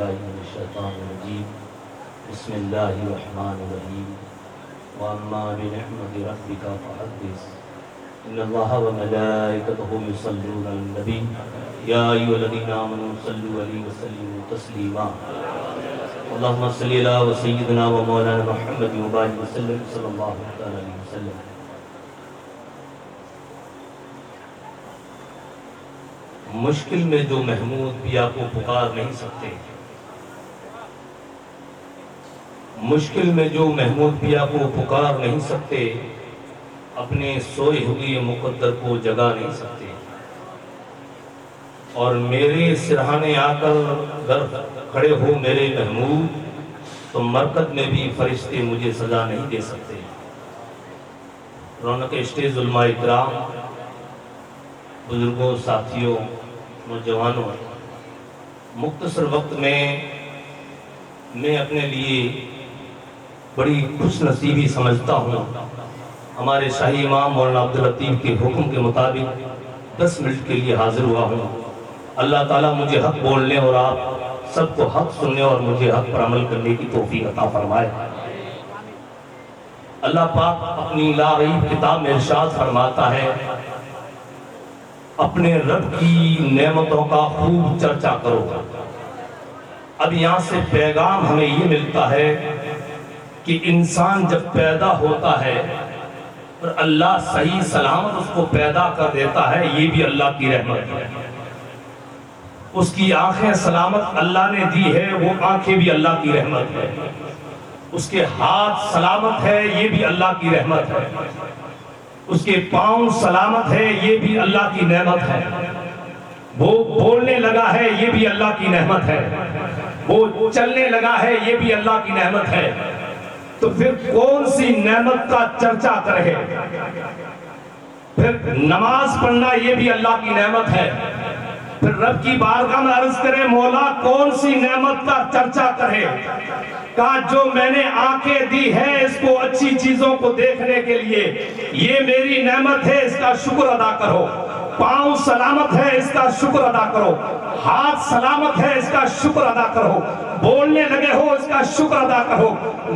بالله من الشيطان الرجيم بسم الله الرحمن الرحيم وأما بنعمة ربك فحدث إن الله وملائكته يصلون على النبي يا أيها الذين آمنوا صلوا عليه وسلموا تسليما اللهم صل على سيدنا ومولانا محمد وبارك وسلم صلى الله عليه وسلم. مشکل میں جو محمود پیا کو پکار نہیں سکتے، مشکل میں جو محمود پیا کو پکار نہیں سکتے، اپنے سوئے ہوئے مقدر کو جگا نہیں سکتے، اور میرے سرہانے آ کر گر کھڑے ہو میرے محمود تو مرکت میں بھی فرشتے مجھے سزا نہیں دے سکتے. رونق اسٹیج علماء اکرام، بزرگوں، ساتھیوں، نوجوانوں، مختصر وقت میں اپنے لیے بڑی خوش نصیبی سمجھتا ہوں. ہمارے شاہی امام مولانا عبداللطیف کے حکم کے مطابق 10 منٹ کے لیے حاضر ہوا ہوں. اللہ تعالیٰ مجھے حق بولنے اور آپ سب کو حق سننے اور مجھے حق پر عمل کرنے کی توفیق عطا فرمائے. اللہ پاک اپنی لا رحیم کتاب میں ارشاد فرماتا ہے، اپنے رب کی نعمتوں کا خوب چرچا کرو. اب یہاں سے پیغام ہمیں یہ ملتا ہے کہ انسان جب پیدا ہوتا ہے اور اللہ صحیح سلامت اس کو پیدا کر دیتا ہے، یہ بھی اللہ کی رحمت ہے. اس کی آنکھیں سلامت اللہ نے دی ہے، وہ آنکھیں بھی اللہ کی رحمت ہے. اس کے ہاتھ سلامت ہے، یہ بھی اللہ کی رحمت ہے. اس کے پاؤں سلامت ہے، یہ بھی اللہ کی نعمت ہے. وہ بولنے لگا ہے، یہ بھی اللہ کی نعمت ہے. وہ چلنے لگا ہے، یہ بھی اللہ کی نعمت ہے. تو پھر کون سی نعمت کا چرچا کرے؟ پھر نماز پڑھنا یہ بھی اللہ کی نعمت ہے. پھر رب کی بارگاہ میں عرض کرے، مولا کون سی نعمت کا چرچا کرے؟ کہا جو میں نے آنکھیں دی ہے اس کو اچھی چیزوں کو دیکھنے کے لیے، یہ میری نعمت ہے، اس کا شکر ادا کرو. پاؤں سلامت ہے، اس کا شکر ادا کرو. ہاتھ سلامت ہے، اس کا شکر ادا کرو. بولنے لگے ہو، اس کا شکر ادا کرو.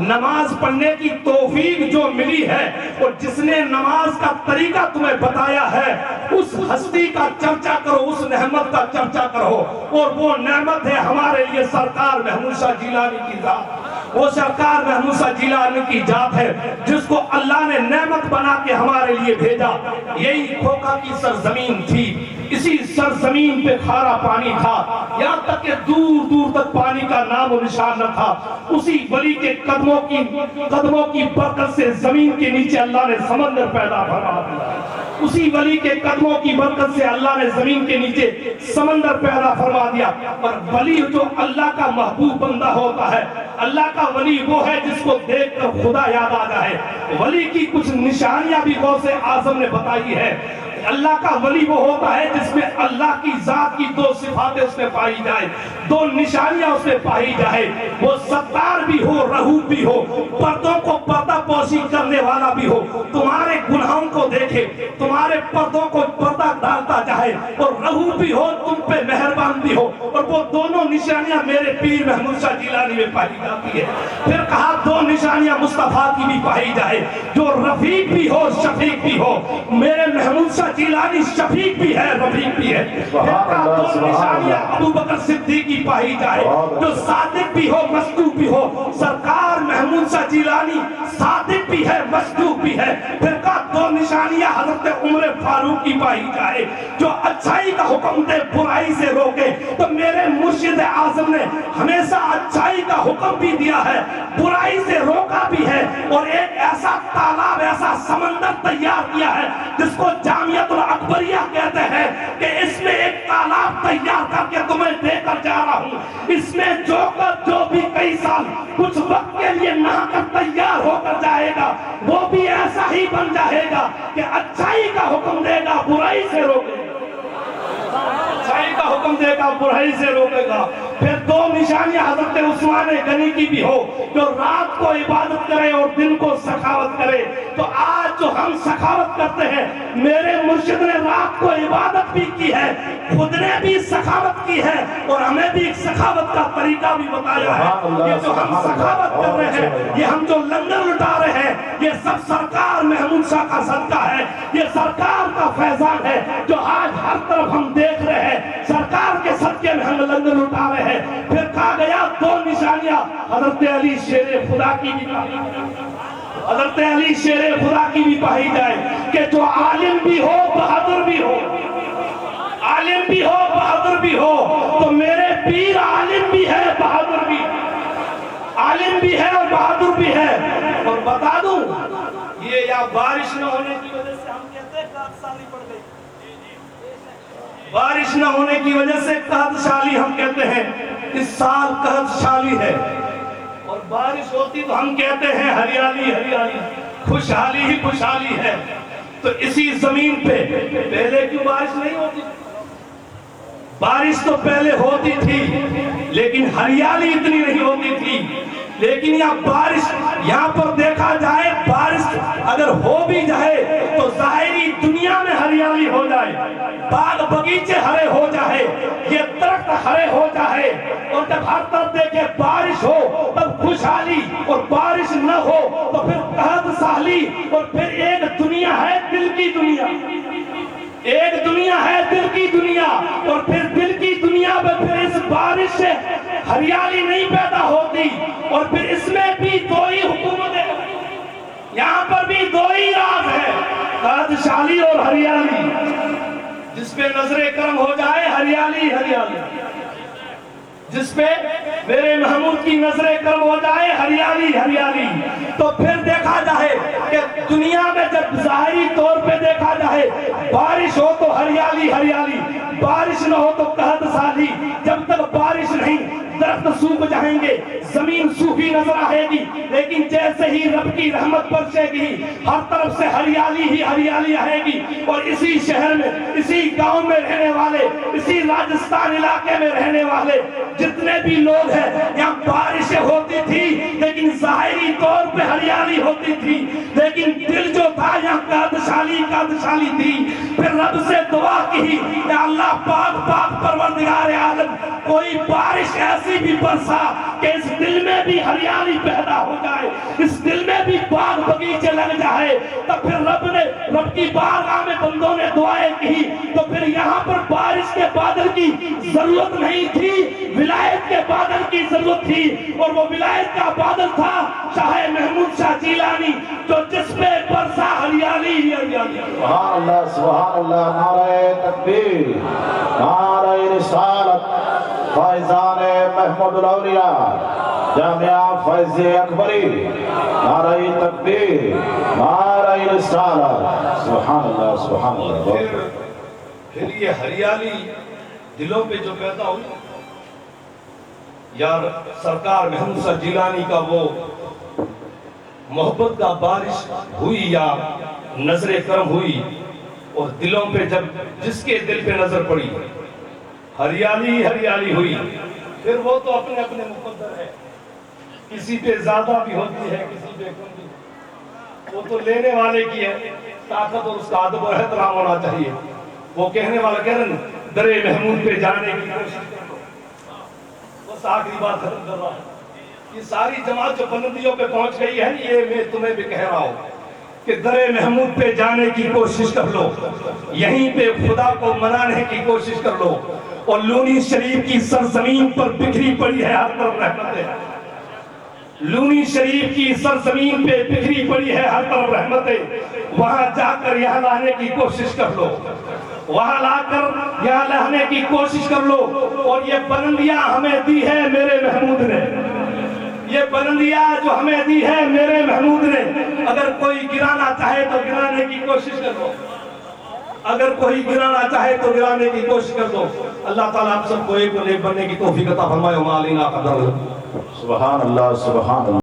نماز پڑھنے کی توفیق جو ملی ہے اور جس نے نماز کا طریقہ تمہیں بتایا ہے، اس ہستی کا چرچا کرو، اس نعمت کا چرچا کرو. اور وہ نعمت ہے ہمارے لیے سرکار محمود شاہ جیلانی کی ذات. وہ سرکار محمود شاہ جیلانی کی ذات ہے جس کو اللہ نے نعمت بنا کے ہمارے لیے بھیجا. یہی کھوکھا کی سرزمین تھی، اسی سرزمین پہ کھارا پانی تھا، یہاں تک کہ دور دور تک پانی کا نام و نشان نہ تھا. اسی ولی کے قدموں کی برکت سے زمین کے نیچے اللہ نے سمندر پیدا فرما دیا. اسی ولی کے قدموں کی برکت سے اللہ نے زمین کے نیچے سمندر پیدا فرما دیا. اور ولی جو اللہ کا محبوب بندہ ہوتا ہے، اللہ کا ولی وہ ہے جس کو دیکھ کر خدا یاد آ جائے. ولی کی کچھ نشانیاں بھی غوث اعظم نے بتائی ہے. اللہ کا ولی وہ ہوتا ہے جس میں اللہ کی ذات کی 2 صفاتیں اس میں پائی جائے، 2 نشانیاں اس میں پائی جائے. وہ ستار بھی ہو، رہو بھی ہو، پردوں کو پردہ پوشی کرنے والا بھی ہو، تمہارے گناہوں کو دیکھے، تمہارے پردوں کو پردہ ڈالتا جائے، اور رہو بھی ہو، تم پہ مہربان بھی ہو. اور وہ دونوں نشانیاں میرے پیر محمود شاہ جیلانی میں پائی جاتی ہے. پھر کہا 2 نشانیاں مصطفیٰ کی بھی پائی جائے، جو رفیق بھی ہو، شفیق بھی ہو. میرے محمود شاہ جیلانی شفیق بھی ہے، رفیق بھی ہے. پھر کہا 2 نشانیاں ابو بکر صدیق کی پائی جائے، جو صادق بھی ہو، مصدوق بھی ہو. سرکار محمود شاہ جیلانی صادق بھی ہے، مصدوق بھی ہے. پھر کہا 2 نشانیاں حضرت عمر فاروق کی پائی جائے، جو اچھائی کا حکم دے، برائی سے روکے. تو میرے مرشد اعظم نے ہمیشہ اچھائی کا حکم بھی دیا ہے، برائی سے روکا بھی ہے، اور ایک ایسا تالاب، ایسا سمندر تیار کیا ہے جس کو جامعۃ الاکبریہ کہتے ہیں، کہ اس میں ایک تالاب تیار کر کے تمہیں دے کر جا رہا ہوں. اس میں جو بھی کئی سال کچھ وقت کے لیے نہا کر تیار ہو کر جائے گا، وہ بھی ایسا ہی بن جائے گا کہ اچھائی کا حکم دے گا، برائی سے روکے گا. اچھائی کا حکم دے دے گا، برہی سے روکے گا۔ پھر دو نشانیاں حضرت عثمان غنی کی بھی ہو، جو رات کو عبادت کرے اور دن کو سخاوت کرے۔ تو آج جو ہم سخاوت کرتے ہیں، میرے مرشد نے رات کو عبادت بھی کی ہے، خود نے بھی سخاوت کی ہے، اور ہمیں بھی ایک سخاوت کا طریقہ بھی بتایا ہے۔ یہ جو ہم سخاوت کر رہے ہیں، یہ ہم جو لنگر لٹا رہے ہیں، یہ سب سرکار محمود شاہ کا صدقہ ہے، یہ سرکار کا فیضان ہے جو آج ہر طرف ہم دیکھ رہے ہیں۔ سرکار کے صدقے میں ہم لنگر لٹا رہے ہیں۔ پھر کہا گیا دو نشانیاں حضرت علی شیر خدا کی بھی پائی، حضرت علی شیر خدا کی بھی پائی جائے کہ جو عالم بھی ہو بہادر بھی ہو، عالم بھی ہو بہادر بھی ہو۔ تو میرے پیر عالم بھی ہے بہادر بھی، عالم بھی ہے اور بہادر بھی ہے۔ اور بتا دوں، یہ یا بارش نہ ہونے کی وجہ سے ہم کہتے ہیں قحط سالی پڑ گئی، بارش نہ ہونے کی وجہ سے قحط سالی ہم کہتے ہیں، اس سال قحط سالی ہے۔ اور بارش ہوتی تو ہم کہتے ہیں ہریالی ہریالی، خوشحالی ہی خوشحالی ہے۔ تو اسی زمین پہ پہلے کیوں بارش نہیں ہوتی؟ بارش تو پہلے ہوتی تھی لیکن ہریالی اتنی نہیں ہوتی تھی۔ لیکن یہاں پر دیکھا جائے، بارش اگر ہو بھی جائے تو ظاہری دنیا میں ہریالی ہو جائے، باغ بگیچے ہرے ہو جائے، یہ درخت ہرے ہو جائے، اور جب ہر طرف دیکھے بارش ہو تب خوشحالی، اور بارش نہ ہو تو پھر قحط سالی۔ اور پھر ایک دنیا ہے دل کی دنیا، ایک دنیا ہے دل کی دنیا، اور پھر دل کی دنیا میں پھر اس بارش سے ہریالی نہیں پیدا ہوتی۔ اور پھر اس میں بھی دو ہی حکومتیں، یہاں پر بھی دو ہی راز ہے، قحط سالی اور ہریالی۔ جس پہ نظر کرم ہو جائے ہریالی ہریالی، جس پہ میرے محمود کی نظر کرم ہو جائے ہریالی ہریالی۔ تو پھر دیکھا جائے کہ دنیا میں جب ظاہری طور پہ دیکھا جائے، بارش ہو تو ہریالی ہریالی، بارش نہ ہو تو قحط سالی۔ جب تک بارش نہیں، درخت سوکھ جائیں گے، زمین سوکھی نظر آئے گی، لیکن جیسے ہی رب کی رحمت برسے گی، ہر طرف سے ہریالی ہی ہریالی آئے گی۔ اور اسی شہر میں، اسی گاؤں میں رہنے والے، اسی راجستھان علاقے میں رہنے والے جتنے بھی لوگ ہیں، یہاں بارشیں ہوتی تھی لیکن ظاہری طور پہ ہریالی ہوتی تھی، لیکن دل جو تھا یہاں قحط سالی تھی۔ پھر رب سے دعا کی کہ اللہ پاک پاک پروردگار عالم، کوئی بارش ایسی بھی برسا کہ اس دل میں بھی ہریالی پیدا ہو جائے، اس دل میں بھی باغ بگیچے لگ جائے۔ تب پھر رب کی بارگاہ میں بندوں نے دعائیں کی، تو پھر یہاں پر بارش کے بادل کی ضرورت نہیں تھی، ولایت کے بادل کی ضرورت تھی۔ اور وہ ولایت کا بادل تھا شاہ محمود شاہ جیلانی، جو جس پہ برسا ہریالی ہی ہریالی۔ سبحان اللہ سبحان اللہ، نعرہ تکبیر، نعرہ رسالت، فیضان محمود الاولیاء، جامعہ فیض اکبری، نعرہ تکبیر، نعرہ رسالت، سبحان اللہ سبحان اللہ۔ پھر یہ ہریالی دلوں پہ جو پیدا ہوئی، یا سرکار محمود شاہ جیلانی کا وہ محبت کا بارش ہوئی یا نظر کرم ہوئی، اور دلوں پہ جب جس کے دل پہ نظر پڑی ہریالی ہریالی ہوئی۔ پھر وہ تو اپنے اپنے مقدر ہے، کسی پہ زیادہ بھی ہوتی ہے، کسی پہ کم بھی، وہ تو لینے والے کی ہے طاقت، اور اس کا ادب اور احترام ہونا چاہیے۔ وہ کہنے والا کہہ رہے ہیں در محمود پہ جانے کی کوشش کرو، بس آخری بات ختم کر رہا ہوں۔ یہ ساری جماعت جو بلندیوں پہ پہنچ گئی ہے، یہ میں تمہیں بھی کہہ رہا ہوں کہ در محمود پہ جانے کی کوشش کر لو، یہیں پہ خدا کو منانے کی کوشش کر لو۔ اور لونی شریف کی سرزمین پر بکھری پڑی ہے ہر طرف رحمتیں، لونی شریف کی سرزمین پہ بکھری پڑی ہے ہر طرف رحمتیں، وہاں جا کر یہاں لانے کی کوشش کر لو، وہاں لا کر یہاں لانے کی کوشش کر لو۔ اور یہ بلندیاں ہمیں دی ہے میرے محمود نے، یہ بلندیاں جو ہمیں دی ہے میرے محمود نے، اگر کوئی گرانا چاہے تو گرانے کی کوشش کر لو، اگر کوئی گرانا چاہے تو گرانے کی کوشش کر دو۔ اللہ تعالیٰ آپ سب کو ایک بننے کی توفیق عطا فرمائے۔ وما علینا قدر۔ سبحان اللہ سبحان اللہ۔